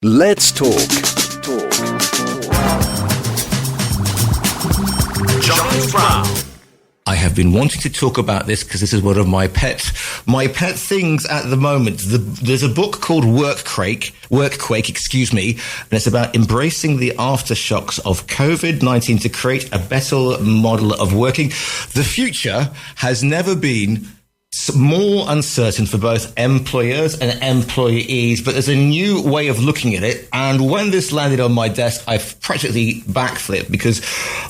Let's talk. Giles Brown. I have been wanting to talk about this because this is one of my pet things at the moment. There's a book called Workquake, and it's about embracing the aftershocks of COVID-19 to create a better model of working. The future has never been more uncertain for both employers and employees, but there's a new way of looking at it. And when this landed on my desk, I've practically backflipped because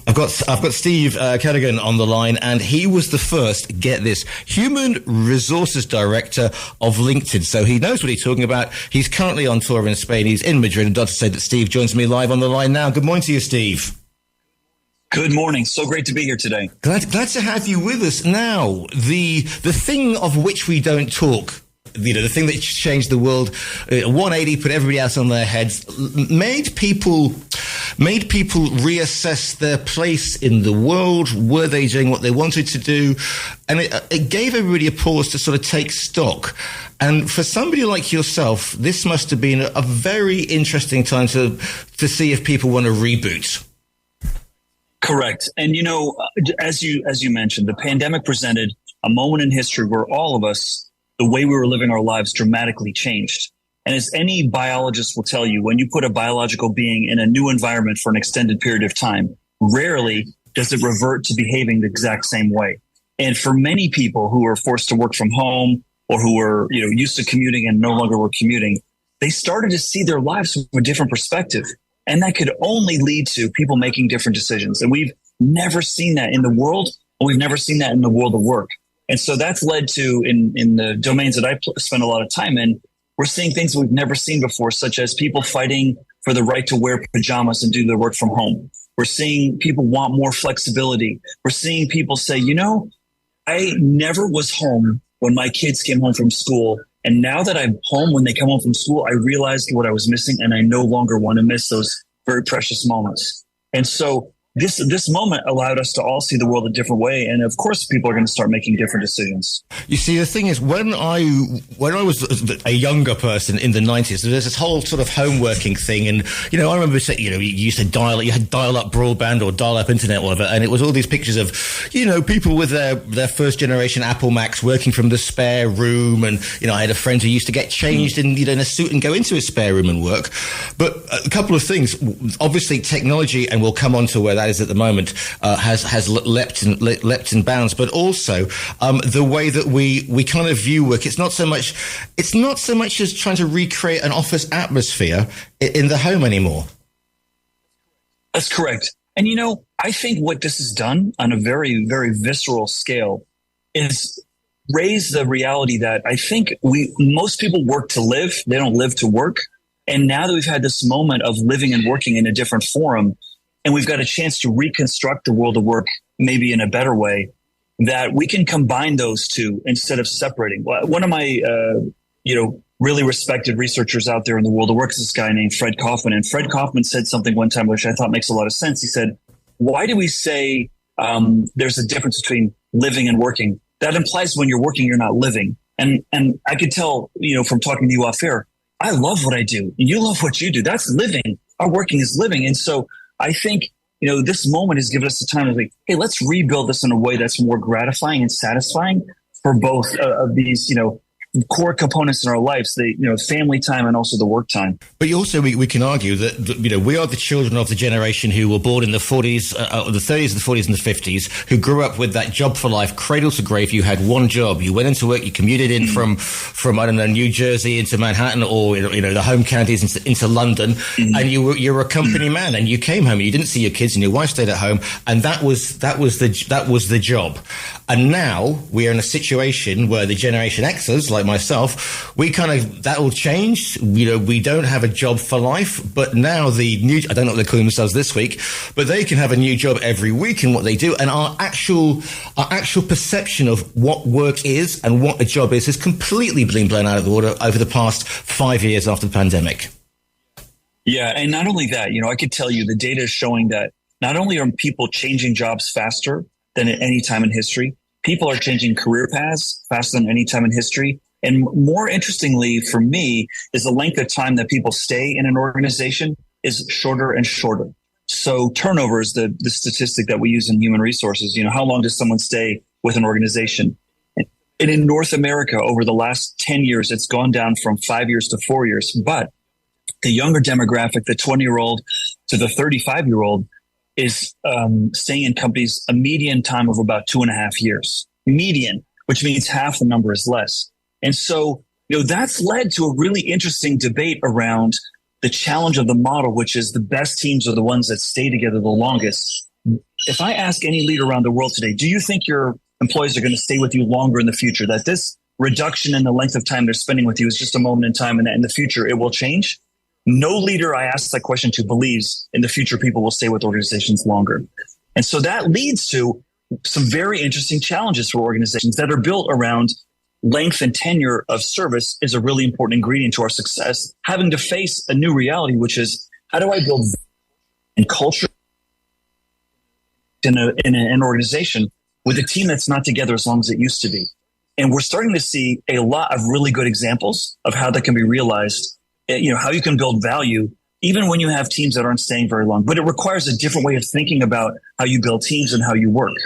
I've got Steve Cadigan on the line, and he was the first, get this, human resources director of LinkedIn. So he knows what he's talking about. He's currently on tour in Spain. He's in Madrid. And I'd to say that Steve joins me live on the line now. Good morning to you, Steve. Good morning. So great to be here today. Glad to have you with us. Now, the thing of which we don't talk, the thing that changed the world, 180, put everybody else on their heads, made people reassess their place in the world. Were they doing what they wanted to do? And it gave everybody a pause to sort of take stock. And for somebody like yourself, this must have been a very interesting time to see if people want to reboot. Correct. And, as you mentioned, the pandemic presented a moment in history where all of us, the way we were living our lives dramatically changed. And as any biologist will tell you, when you put a biological being in a new environment for an extended period of time, rarely does it revert to behaving the exact same way. And for many people who were forced to work from home or who were, used to commuting and no longer were commuting, they started to see their lives from a different perspective. And that could only lead to people making different decisions. And we've never seen that in the world, and we've never seen that in the world of work. And so that's led to, in the domains that I spend a lot of time in, we're seeing things we've never seen before, such as people fighting for the right to wear pajamas and do their work from home. We're seeing people want more flexibility. We're seeing people say, I never was home when my kids came home from school. And now that I'm home, when they come home from school, I realized what I was missing, and I no longer want to miss those very precious moments. And so this moment allowed us to all see the world a different way. And of course, people are going to start making different decisions. You see, the thing is, when I was a younger person in the 90s, there's this whole sort of home working thing. And, I remember saying, you used to you had dial-up broadband or dial-up internet, whatever. And it was all these pictures of, people with their first generation Apple Macs working from the spare room. And, I had a friend who used to get changed in a suit and go into his spare room and work. But a couple of things. Obviously, technology, and we'll come on to where that is at the moment, has leapt in bounds, but also the way that we kind of view work. It's not so much as trying to recreate an office atmosphere in the home anymore. That's correct. And I think what this has done on a very, very visceral scale is raise the reality that I think most people work to live. They don't live to work. And now that we've had this moment of living and working in a different forum, and we've got a chance to reconstruct the world of work maybe in a better way, that we can combine those two instead of separating. One of my, really respected researchers out there in the world of work is this guy named Fred Kaufman. And Fred Kaufman said something one time, which I thought makes a lot of sense. He said, why do we say there's a difference between living and working? That implies when you're working, you're not living. And I could tell, from talking to you off air, I love what I do. You love what you do. That's living. Our working is living. And so I think, this moment has given us the time to think, hey, let's rebuild this in a way that's more gratifying and satisfying for both of these, core components in our lives, the family time and also the work time. But also we can argue that we are the children of the generation who were born in the 40s, the 30s, the 40s and the 50s, who grew up with that job for life, cradle to grave. You had one job. You went into work. You commuted in from I don't know, New Jersey into Manhattan or the home counties into London, and you were a company man, and you came home. And you didn't see your kids, and your wife stayed at home, and that was the job. And now we are in a situation where the Generation Xers, like myself, that all changed. We don't have a job for life, but now I don't know what they're calling themselves this week, but they can have a new job every week in what they do. And our actual perception of what work is and what a job is has completely been blown out of the water over the past 5 years after the pandemic. Yeah. And not only that, I could tell you the data is showing that not only are people changing jobs faster than at any time in history, people are changing career paths faster than any time in history. And more interestingly for me is the length of time that people stay in an organization is shorter and shorter. So turnover is the statistic that we use in human resources. How long does someone stay with an organization? And in North America, over the last 10 years, it's gone down from 5 years to 4 years. But the younger demographic, the 20-year-old to the 35-year-old, is staying in companies a median time of about 2.5 years. Median, which means half the number is less. And so, that's led to a really interesting debate around the challenge of the model, which is the best teams are the ones that stay together the longest. If I ask any leader around the world today, do you think your employees are going to stay with you longer in the future, that this reduction in the length of time they're spending with you is just a moment in time and that in the future it will change? No leader I ask that question to believes in the future people will stay with organizations longer. And so that leads to some very interesting challenges for organizations that are built around length and tenure of service is a really important ingredient to our success, having to face a new reality, which is how do I build and culture in an organization with a team that's not together as long as it used to be. And we're starting to see a lot of really good examples of how that can be realized, how you can build value even when you have teams that aren't staying very long. But it requires a different way of thinking about how you build teams and how you work.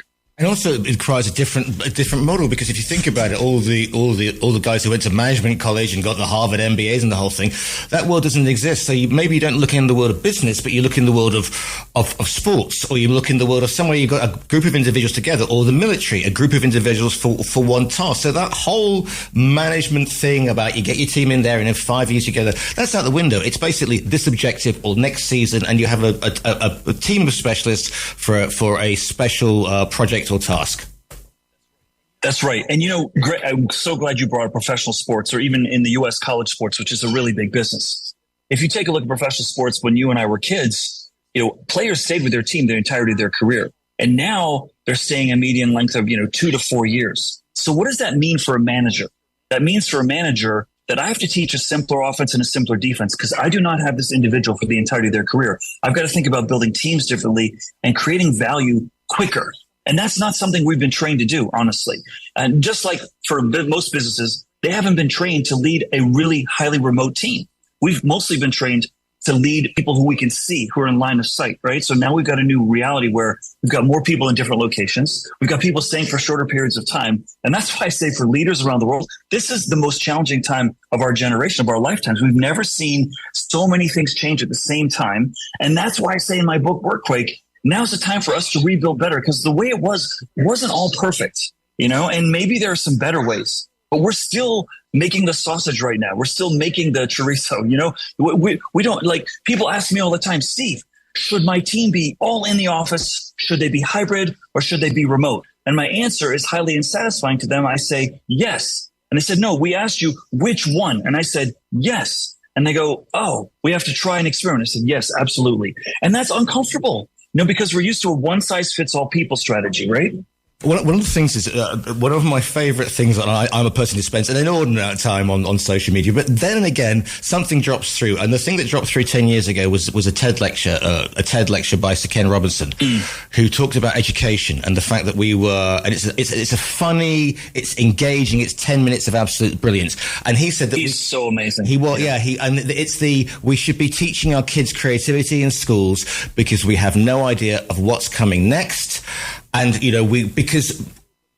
And also it requires a different model, because if you think about it, all the guys who went to management college and got the Harvard MBAs and the whole thing, that world doesn't exist. So maybe you don't look in the world of business, but you look in the world of sports, or you look in the world of somewhere you've got a group of individuals together, or the military, a group of individuals for one task. So that whole management thing about you get your team in there and in 5 years together, that's out the window. It's basically this objective or next season, and you have a team of specialists for a special project or task. That's right. And, Greg, I'm so glad you brought up professional sports, or even in the U.S. college sports, which is a really big business. If you take a look at professional sports, when you and I were kids, players stayed with their team the entirety of their career. And now they're staying a median length of, 2 to 4 years. So what does that mean for a manager? That means for a manager that I have to teach a simpler offense and a simpler defense, because I do not have this individual for the entirety of their career. I've got to think about building teams differently and creating value quicker. And that's not something we've been trained to do, honestly. And just like for most businesses, they haven't been trained to lead a really highly remote team. We've mostly been trained to lead people who we can see, who are in line of sight, right? So now we've got a new reality where we've got more people in different locations. We've got people staying for shorter periods of time. And that's why I say for leaders around the world, this is the most challenging time of our generation, of our lifetimes. We've never seen so many things change at the same time. And that's why I say in my book, Workquake, now's the time for us to rebuild better, because the way it wasn't all perfect, and maybe there are some better ways, but we're still making the sausage right now. We're still making the chorizo, we don't, like, people ask me all the time, Steve, should my team be all in the office? Should they be hybrid, or should they be remote? And my answer is highly unsatisfying to them. I say, yes. And they said, no, we asked you which one. And I said, yes. And they go, oh, we have to try an experiment. I said, yes, absolutely. And that's uncomfortable. Because we're used to a one-size-fits-all people strategy, right? One of the things is, one of my favorite things, and I'm a person who spends an inordinate amount of time on social media, but then again, something drops through. And the thing that dropped through 10 years ago was a TED lecture by Sir Ken Robinson, who talked about education and the fact that we were, and it's a funny, it's engaging, it's 10 minutes of absolute brilliance. And he said that he's so amazing. We should be teaching our kids creativity in schools because we have no idea of what's coming next. And, because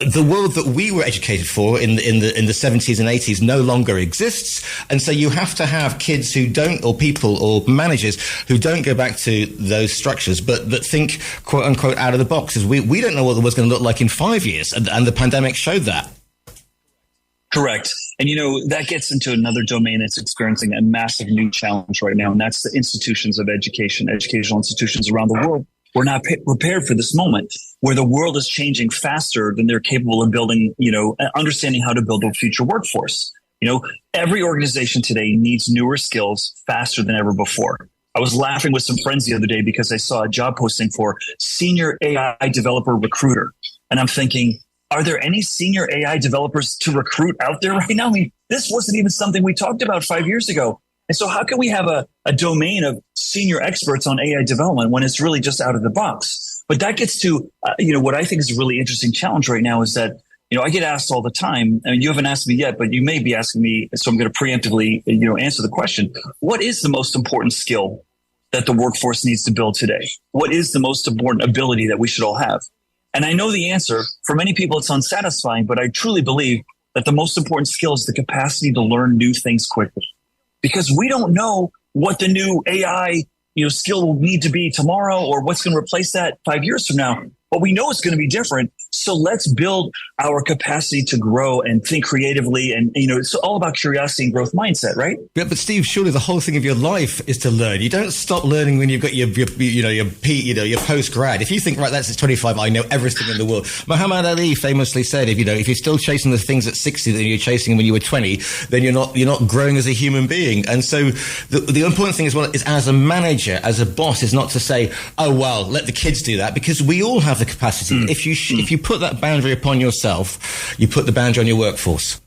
the world that we were educated for in the 70s and 80s no longer exists. And so you have to have kids who don't, or people or managers who don't go back to those structures, but that think, quote unquote, out of the box. As we don't know what the world's going to look like in 5 years. And the pandemic showed that. Correct. And, that gets into another domain that's experiencing a massive new challenge right now. And that's the institutions of education, educational institutions around the world. We're not prepared for this moment where the world is changing faster than they're capable of building, understanding how to build a future workforce. Every organization today needs newer skills faster than ever before. I was laughing with some friends the other day because I saw a job posting for senior AI developer recruiter. And I'm thinking, are there any senior AI developers to recruit out there right now? I mean, this wasn't even something we talked about 5 years ago. And so how can we have a domain of senior experts on AI development when it's really just out of the box? But that gets to, what I think is a really interesting challenge right now is that I get asked all the time, and you haven't asked me yet, but you may be asking me, so I'm going to preemptively, answer the question. What is the most important skill that the workforce needs to build today? What is the most important ability that we should all have? And I know the answer. For many people, it's unsatisfying, but I truly believe that the most important skill is the capacity to learn new things quickly. Because we don't know what the new AI, skill will need to be tomorrow or what's going to replace that 5 years from now. But we know it's going to be different. So let's build our capacity to grow and think creatively. And, it's all about curiosity and growth mindset, right? Yeah, but Steve, surely the whole thing of your life is to learn. You don't stop learning when you've got your post grad. If you think, right, that's at 25, I know everything in the world. Muhammad Ali famously said, if you're still chasing the things at 60 that you're chasing when you were 20, then you're not growing as a human being. And so the important thing as well is, as a manager, as a boss, is not to say, oh, well, let the kids do that, because we all have the capacity. If you put that boundary upon yourself, you put the boundary on your workforce.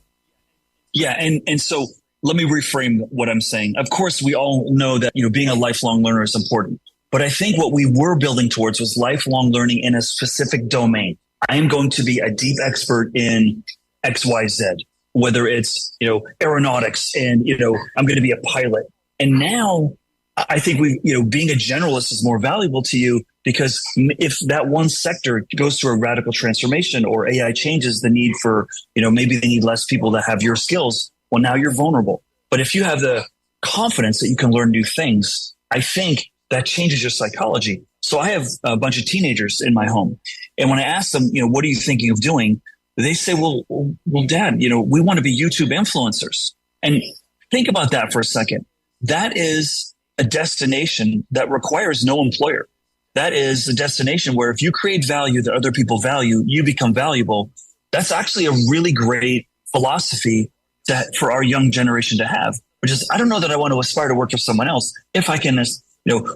Yeah. And so let me reframe what I'm saying. Of course, we all know that, being a lifelong learner is important, but I think what we were building towards was lifelong learning in a specific domain. I am going to be a deep expert in XYZ, whether it's, aeronautics, and, I'm going to be a pilot. And now I think being a generalist is more valuable to you, because if that one sector goes through a radical transformation or AI changes the need for, maybe they need less people that have your skills, well, now you're vulnerable. But if you have the confidence that you can learn new things, I think that changes your psychology. So I have a bunch of teenagers in my home. And when I ask them, what are you thinking of doing? They say, well, Dad, we want to be YouTube influencers. And think about that for a second. That is a destination that requires no employer. That is a destination where if you create value that other people value, you become valuable. That's actually a really great philosophy for our young generation to have, which is, I don't know that I want to aspire to work for someone else if I can,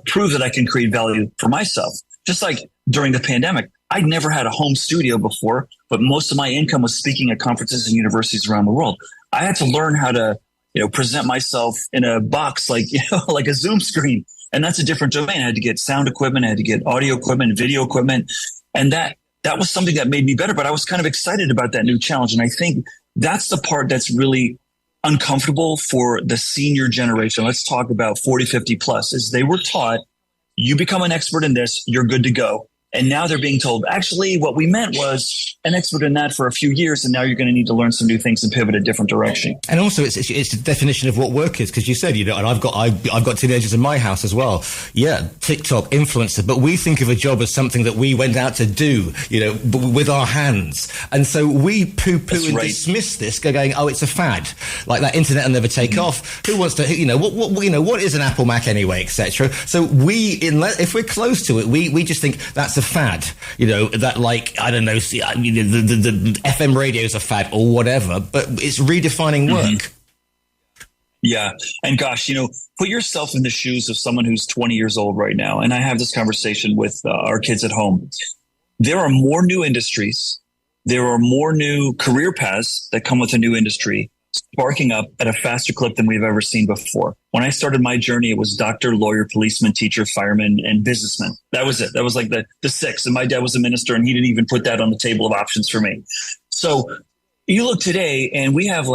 prove that I can create value for myself. Just like during the pandemic, I'd never had a home studio before, but most of my income was speaking at conferences and universities around the world. I had to learn how to, present myself in a box like a Zoom screen. And that's a different domain. I had to get sound equipment. I had to get audio equipment, video equipment. And that was something that made me better. But I was kind of excited about that new challenge. And I think that's the part that's really uncomfortable for the senior generation. Let's talk about 40, 50 plus, is they were taught, you become an expert in this, you're good to go. And now they're being told, actually, what we meant was an expert in that for a few years, and now you're going to need to learn some new things and pivot a different direction. And also, it's the definition of what work is, because you said, and I've got teenagers in my house as well. Yeah, TikTok, influencer, but we think of a job as something that we went out to do, with our hands. And so we poo-poo and dismiss this, going, oh, it's a fad. Like that internet will never take off. Who wants to, what is an Apple Mac anyway, etc. So if we're close to it, we just think that's a fad, that I don't know, the FM radio is a fad or whatever, but it's redefining work. Mm-hmm. Yeah. And gosh, put yourself in the shoes of someone who's 20 years old right now. And I have this conversation with our kids at home. There are more new industries. There are more new career paths that come with a new industry, sparking up at a faster clip than we've ever seen before. When I started my journey, it was doctor, lawyer, policeman, teacher, fireman, and businessman. That was it. That was like the six. And my dad was a minister, and he didn't even put that on the table of options for me. So you look today, and we have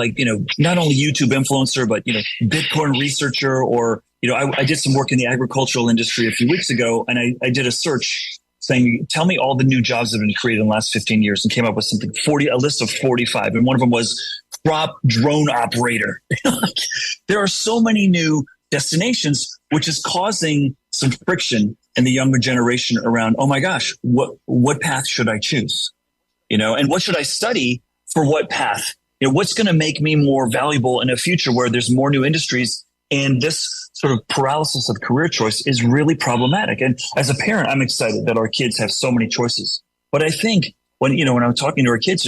not only YouTube influencer, but, Bitcoin researcher, or, I did some work in the agricultural industry a few weeks ago, and I did a search saying, tell me all the new jobs that have been created in the last 15 years, and came up with a list of 45. And one of them was crop drone operator. There are so many new destinations, which is causing some friction in the younger generation around, oh my gosh, what path should I choose? And what should I study for what path? What's going to make me more valuable in a future where there's more new industries? And this sort of paralysis of career choice is really problematic. And as a parent, I'm excited that our kids have so many choices. But I think when I'm talking to our kids,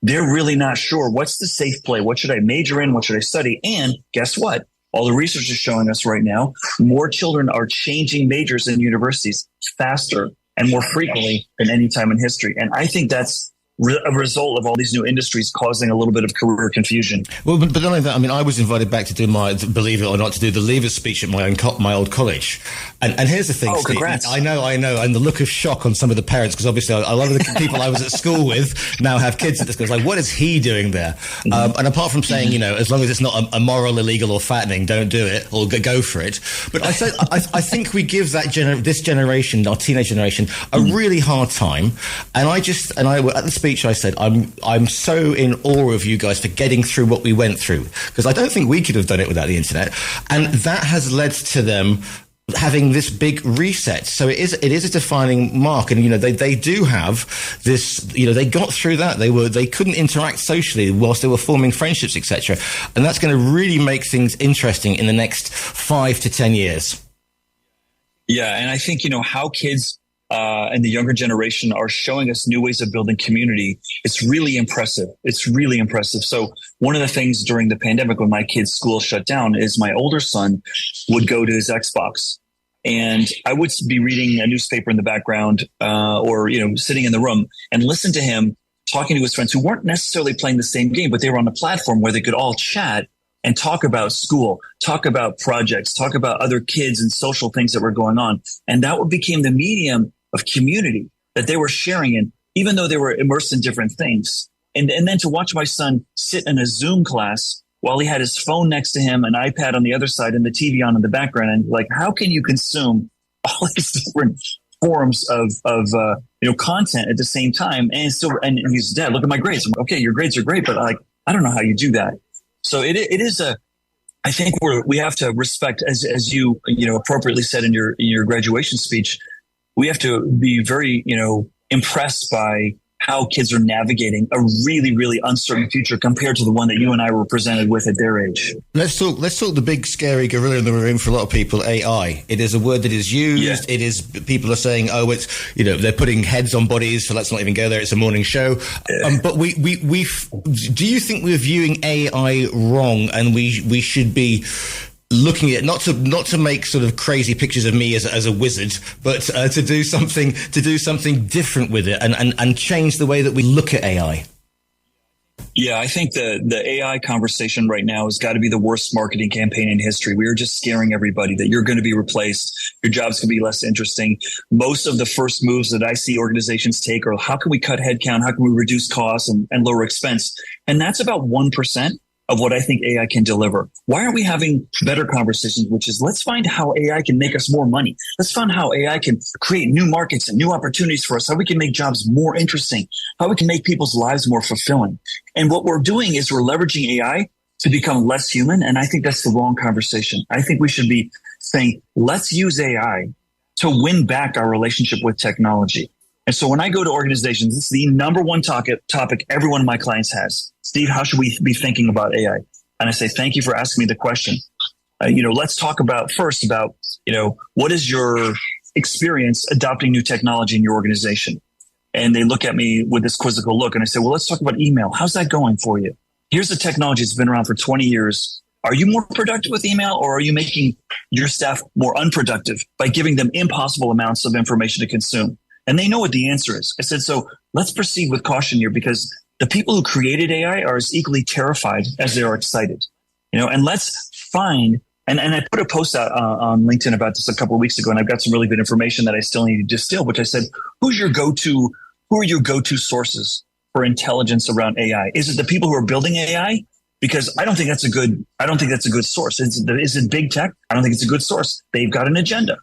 they're really not sure what's the safe play. What should I major in? What should I study? And guess what? All the research is showing us right now, more children are changing majors in universities faster and more frequently than any time in history. And I think that's a result of all these new industries causing a little bit of career confusion. Well, but not only that, I mean, I was invited back to do believe it or not, to do the leavers speech at my old college. And here's the thing, Oh, Steve. congrats. I know. And the look of shock on some of the parents, because obviously a lot of the people I was at school with now have kids at the school. It's like, what is he doing there? And apart from saying, you know, as long as it's not immoral, illegal or fattening, don't do it or go for it. But I think we give this generation, our teenage generation, a really hard time. And at the speech I said, I'm so in awe of you guys for getting through what we went through, because I don't think we could have done it without the internet. And that has led to them having this big reset. So it is a defining mark. And, you know, they do have this, you know, they got through that. They couldn't interact socially whilst they were forming friendships, etc. And that's going to really make things interesting in the next 5 to 10 years. Yeah. And I think, you know, how kids and the younger generation are showing us new ways of building community. It's really impressive. So one of the things during the pandemic when my kids' school shut down is my older son would go to his Xbox, and I would be reading a newspaper in the background or, you know, sitting in the room and listen to him talking to his friends who weren't necessarily playing the same game, but they were on a platform where they could all chat and talk about school, talk about projects, talk about other kids and social things that were going on. And that became the medium of community that they were sharing in, even though they were immersed in different things. And then to watch my son sit in a Zoom class while he had his phone next to him, an iPad on the other side, and the TV on in the background, and like, how can you consume all these different forms of content at the same time? And and he's, Dad, look at my grades. I'm like, okay, your grades are great, but like, I don't know how you do that. So it is I think we have to respect, as you appropriately said in your graduation speech, we have to be very, impressed by how kids are navigating a really, really uncertain future compared to the one that you and I were presented with at their age. Let's talk the big scary gorilla in the room for a lot of people, AI. It is a word that is used. Yeah. It is, people are saying, oh, it's, they're putting heads on bodies, so let's not even go there. It's a morning show. But do you think we're viewing AI wrong, and we should be looking at not to make sort of crazy pictures of me as a wizard, but to do something different with it and change the way that we look at AI? Yeah, I think the AI conversation right now has got to be the worst marketing campaign in history. We are just scaring everybody that you're going to be replaced. Your job's going to be less interesting. Most of the first moves that I see organizations take are, how can we cut headcount? How can we reduce costs and lower expense? And that's about 1% of what I think AI can deliver. Why aren't we having better conversations, which is, let's find how AI can make us more money. Let's find how AI can create new markets and new opportunities for us, how we can make jobs more interesting, how we can make people's lives more fulfilling. And what we're doing is we're leveraging AI to become less human. And I think that's the wrong conversation. I think we should be saying, let's use AI to win back our relationship with technology. And so when I go to organizations, it's the number one topic every one of my clients has. Steve, how should we be thinking about AI? And I say, thank you for asking me the question. Let's talk about what is your experience adopting new technology in your organization? And they look at me with this quizzical look, and I say, well, let's talk about email. How's that going for you? Here's the technology that's been around for 20 years. Are you more productive with email, or are you making your staff more unproductive by giving them impossible amounts of information to consume? And they know what the answer is. I said, so let's proceed with caution here, because the people who created AI are as equally terrified as they are excited. And let's find, and I put a post out on LinkedIn about this a couple of weeks ago, and I've got some really good information that I still need to distill, which I said, who are your go-to sources for intelligence around AI? Is it the people who are building AI? Because I don't think that's a good source. Is it big tech? I don't think it's a good source. They've got an agenda.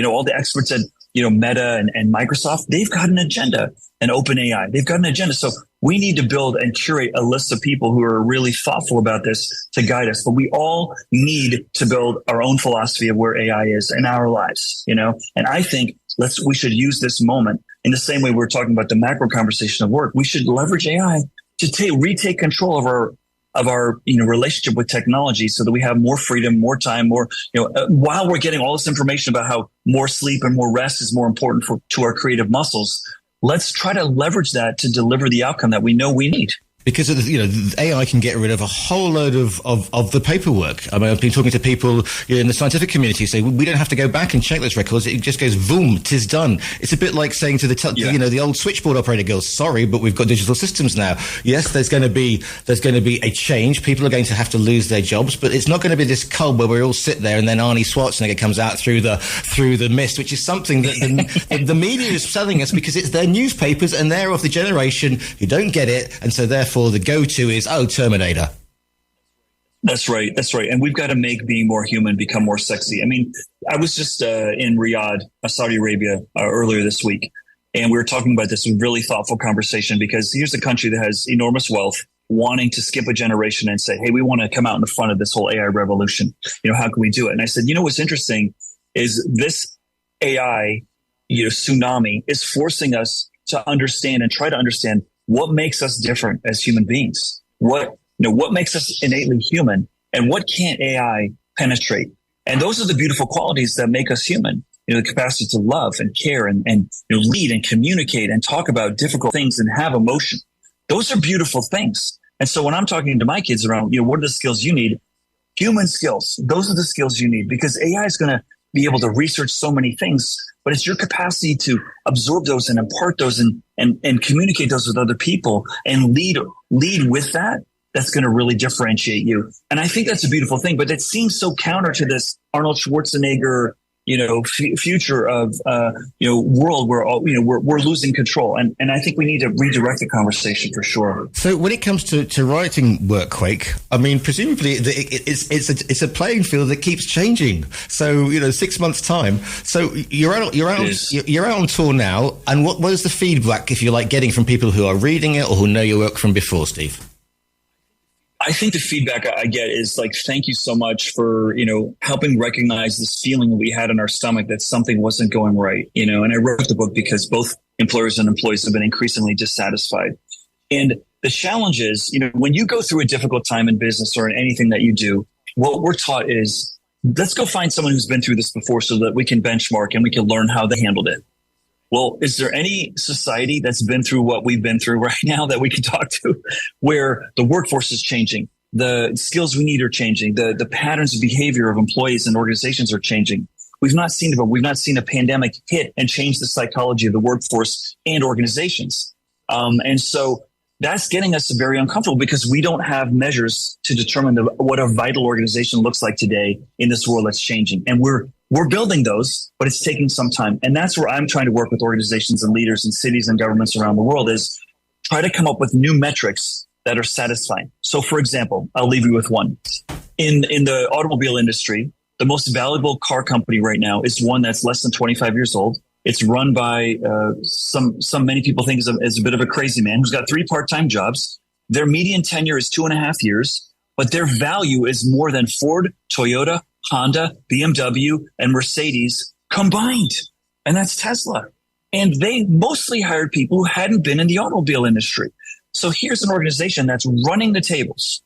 All the experts said, Meta and Microsoft, they've got an agenda, and OpenAI, they've got an agenda. So we need to build and curate a list of people who are really thoughtful about this to guide us. But we all need to build our own philosophy of where AI is in our lives, And I think we should use this moment in the same way we're talking about the macro conversation of work. We should leverage AI to retake control of our relationship with technology, so that we have more freedom, more time, while we're getting all this information about how more sleep and more rest is more important to our creative muscles. Let's try to leverage that to deliver the outcome that we know we need. Because the AI can get rid of a whole load of the paperwork. I mean, I've been talking to people in the scientific community who say we don't have to go back and check those records. It just goes boom, 'tis done. It's a bit like saying to the old switchboard operator girls, sorry, but we've got digital systems now. Yes, there's going to be a change. People are going to have to lose their jobs, but it's not going to be this cult where we all sit there and then Arnie Schwarzenegger comes out through the mist, which is something that the media is selling us because it's their newspapers and they're of the generation who don't get it, and so therefore the go-to is, Terminator. That's right. And we've got to make being more human become more sexy. I mean, I was just in Riyadh, Saudi Arabia, earlier this week, and we were talking about this really thoughtful conversation because here's a country that has enormous wealth wanting to skip a generation and say, hey, we want to come out in the front of this whole AI revolution. How can we do it? And I said, what's interesting is this AI, tsunami is forcing us to understand and try to understand what makes us different as human beings? What makes us innately human, and what can't AI penetrate? And those are the beautiful qualities that make us human. The capacity to love and care and lead and communicate and talk about difficult things and have emotion. Those are beautiful things. And so when I'm talking to my kids around, what are the skills you need? Human skills. Those are the skills you need, because AI is going to be able to research so many things, but it's your capacity to absorb those and impart those and communicate those with other people and lead with that's going to really differentiate you. And I think that's a beautiful thing, but it seems so counter to this Arnold Schwarzenegger, future of, world where, we're losing control. And I think we need to redirect the conversation for sure. So when it comes to writing Workquake, I mean, presumably it's a playing field that keeps changing. So, 6 months time. So you're out on tour now. And what is the feedback, if you like, getting from people who are reading it or who know your work from before, Steve? I think the feedback I get is like, thank you so much for, helping recognize this feeling that we had in our stomach that something wasn't going right, and I wrote the book because both employers and employees have been increasingly dissatisfied. And the challenge is, when you go through a difficult time in business or in anything that you do, what we're taught is let's go find someone who's been through this before so that we can benchmark and we can learn how they handled it. Well, is there any society that's been through what we've been through right now that we can talk to, where the workforce is changing, the skills we need are changing, the patterns of behavior of employees and organizations are changing? We've not seen it, but we've not seen a pandemic hit and change the psychology of the workforce and organizations. And so that's getting us very uncomfortable because we don't have measures to determine what a vital organization looks like today in this world that's changing. And we're building those, but it's taking some time. And that's where I'm trying to work with organizations and leaders in cities and governments around the world, is try to come up with new metrics that are satisfying. So, for example, I'll leave you with one. In the automobile industry, the most valuable car company right now is one that's less than 25 years old. It's run by many people think is a bit of a crazy man who's got 3 part-time jobs. Their median tenure is 2.5 years, but their value is more than Ford, Toyota, Honda, BMW, and Mercedes combined. And that's Tesla. And they mostly hired people who hadn't been in the automobile industry. So here's an organization that's running the tables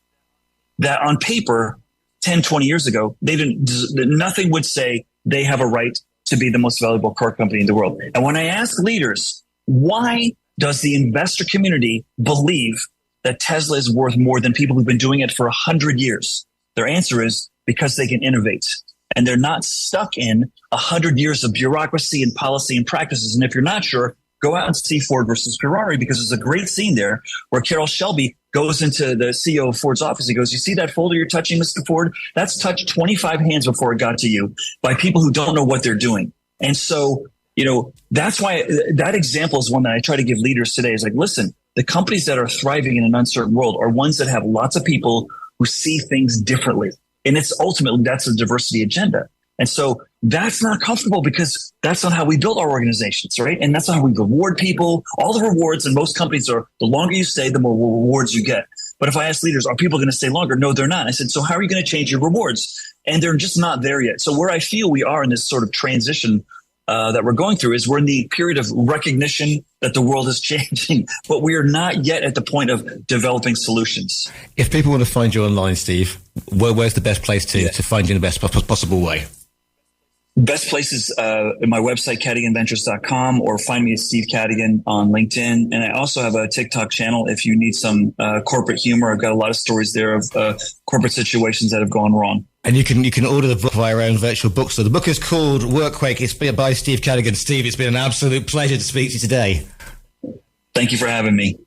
that on paper, 10, 20 years ago, nothing would say they have a right to be the most valuable car company in the world. And when I ask leaders, why does the investor community believe that Tesla is worth more than people who've been doing it for 100 years? Their answer is because they can innovate. And they're not stuck in 100 years of bureaucracy and policy and practices. And if you're not sure, go out and see Ford versus Ferrari, because there's a great scene there where Carroll Shelby goes into the CEO of Ford's office. He goes, you see that folder you're touching, Mr. Ford? That's touched 25 hands before it got to you by people who don't know what they're doing. And so, that's why that example is one that I try to give leaders today. Is like, listen, the companies that are thriving in an uncertain world are ones that have lots of people who see things differently. And that's a diversity agenda. And so that's not comfortable because that's not how we build our organizations, right? And that's not how we reward people. All the rewards in most companies are the longer you stay, the more rewards you get. But if I ask leaders, are people going to stay longer? No, they're not. I said, so how are you going to change your rewards? And they're just not there yet. So where I feel we are in this sort of transition that we're going through is we're in the period of recognition that the world is changing, but we are not yet at the point of developing solutions. If people want to find you online, Steve, where's the best place to find you in the best possible way? Best places in my website, cadiganventures.com, or find me at Steve Cadigan on LinkedIn. And I also have a TikTok channel if you need some corporate humor. I've got a lot of stories there of corporate situations that have gone wrong. And you can order the book via our own virtual bookstore. The book is called Workquake. It's by Steve Cadigan. Steve, it's been an absolute pleasure to speak to you today. Thank you for having me.